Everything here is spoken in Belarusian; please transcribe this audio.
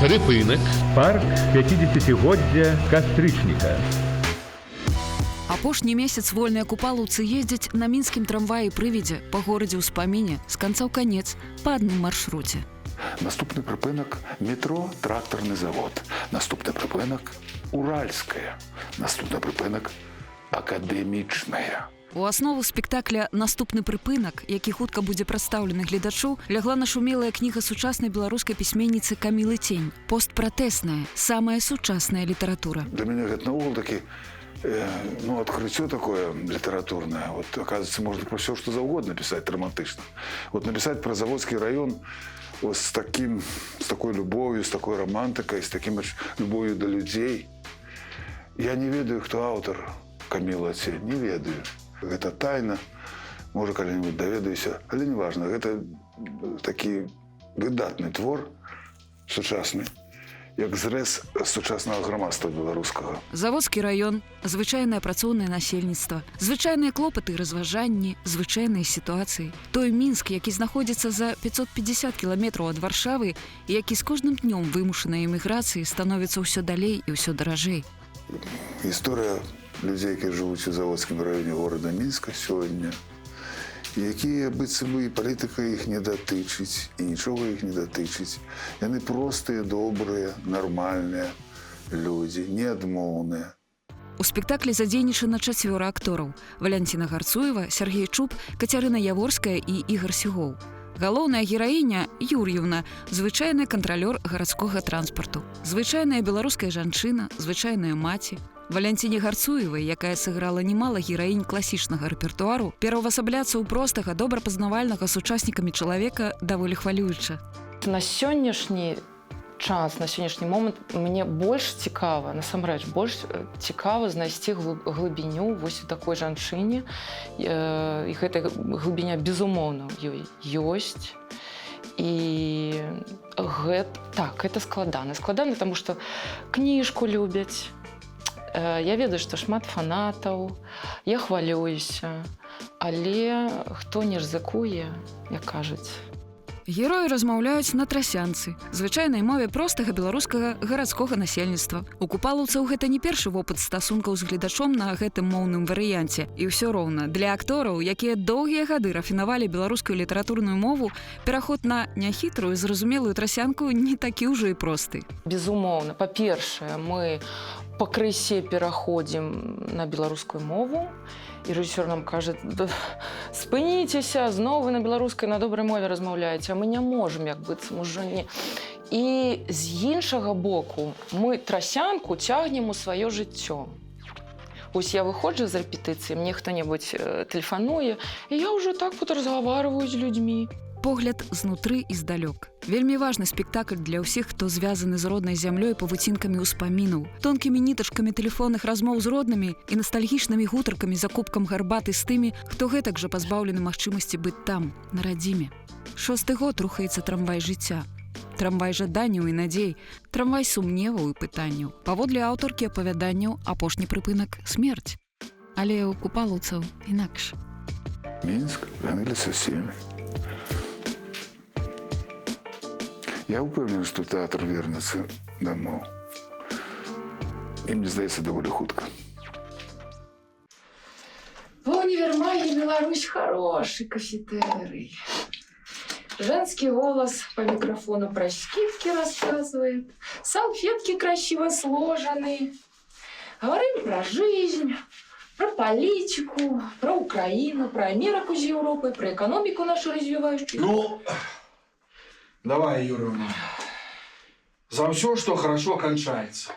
Припинок. Парк 50-годдзя кастрычніка. Апошні месяц вольныя купалаўцы ездзяць на мінскім трамваі прывідзе па горадзе ўспаміне з канца ў канец па адным маршруце. Наступны прыпынак метро трактарны завод. Наступны прыпынак Уральская. Наступны прыпынак акадэмічная. У аснову спектакля «Наступны прыпынак», які хутка будзе прадстаўлены гледачу, лягла нашумелая кніга сучаснай беларускай пісьменніцы Камілы Цень. Постпратэсная, самая сучасная літаратура. Для мяне гэта наогул такі открытие такое литературное. Вот, оказывается, можно про все, что угодно писать романтично. Вот написать про Заводский район вот с такой любовью, с такой романтикой, с таким любовью до людей. Я не ведаю, кто автор Камила Цень, не ведаю. Это тайна, может, когда-нибудь доведаюся, але не важно. Это такий видатний твор сучасний, як зрэз сучасного грамадства беларускага. Заводскі раён, звычайнае працоўнае насельніцтва, звычайныя клопаты і разважанні, звычайныя сітуацыі. Той Мінск, які знаходзіцца за 550 кіламетраў ад Варшавы і які з кожным днём вымушанай эміграцыі становіцца ўсё далей і ўсё даражэй. Гісторыя людзей, які жывуць у заводскім раёне горада Мінска сёння, якія быццам бы і палітыка іх не датычыць, і нічога іх не датычыць. Яны простыя, добрыя, нармальныя людзі, неадмоўныя. У спектаклі задзейнічана 4 актораў: Валянціна Гарцуева, Сергей Чуб, Кацярына Яворская і Ігар Сігоў. Галоўная гераіня Юр'еўна, звычайны кантралёр гарадскога транспарту, звычайная беларуская жанчына, звычайная маці. Валянціне Гарцуевай, якая сыграла немала гераінь класічнага рэпертуару, пераўвасабляцца ў простага, добрапазнавальнага сучаснікамі чалавека даволі хвалююча. На сённяшні час, на сённяшні момант мне больш цікава, насамрэч, больш цікава знайсці глыбіню вось у такой жанчыне. І гэта глыбіня, безумоўна, ёй ёсць. І гэта складана. Складана, таму што кніжку любяць. Я ведаю, што шмат фанатаў, я хвалююся, але хто не рызыкуе, як кажуць. Героі размаўляюць на трасянцы, звычайнай мове простага беларускага гарадскога насельніцтва. У купалаўцаў гэта не першы вопыт стасункаў з гледачом на гэтым моўным варыянце. І ўсё роўна, для актораў, якія доўгія гады рафінавалі беларускую літаратурную мову, пераход на няхітрую, зразумелую трасянку не такі ўжо і просты. Безумоўна, па-першае, мы пакрысе пераходзім на беларускую мову, і рэжысёр нам кажа: спыніцеся, зноў вы на беларускай, на добрай мове размаўляеце, а мы не можам, як быццам ужо не. І з іншага боку мы трасянку цягнем у сваё жыццё. Вось я выходжу з рэпетыцыі, мне хто-небудзь тэлефануе, і я ўжо так вот разгаварваю з людзьмі. Погляд знутры і здалёк. Вельмі важны спектакль для ўсіх, хто звязаны з роднай зямлёй павуцінкамі ўспамінаў, тонкімі нітачкамі тэлефонных размоў з роднымі і настальгічнымі гутаркамі за кубкам гарбаты з тымі, хто гэтак жа пазбаўлены магчымасці быць там, на радзіме. 6-й год рухаецца трамвай жыцця. Трамвай жаданняў і надзей, трамвай сумневаў і пытанняў. Паводле аўтаркі апавяданняў, апошні прыпынак смерць. Але ў купалаўцаў інакш. Мінск ганыліся сем'і. Я упевнений, что театр вернется домой. И мне здається, доволі хутко. В универмаге Беларусь хороший кафетерий. Женский голос по микрофону про скидки рассказывает. Салфетки красиво сложены. Говорим про жизнь, про политику, про Украину, про Америку с Европой, про экономику нашу развивающую. Давай, Юрьевна, за все, что хорошо кончается.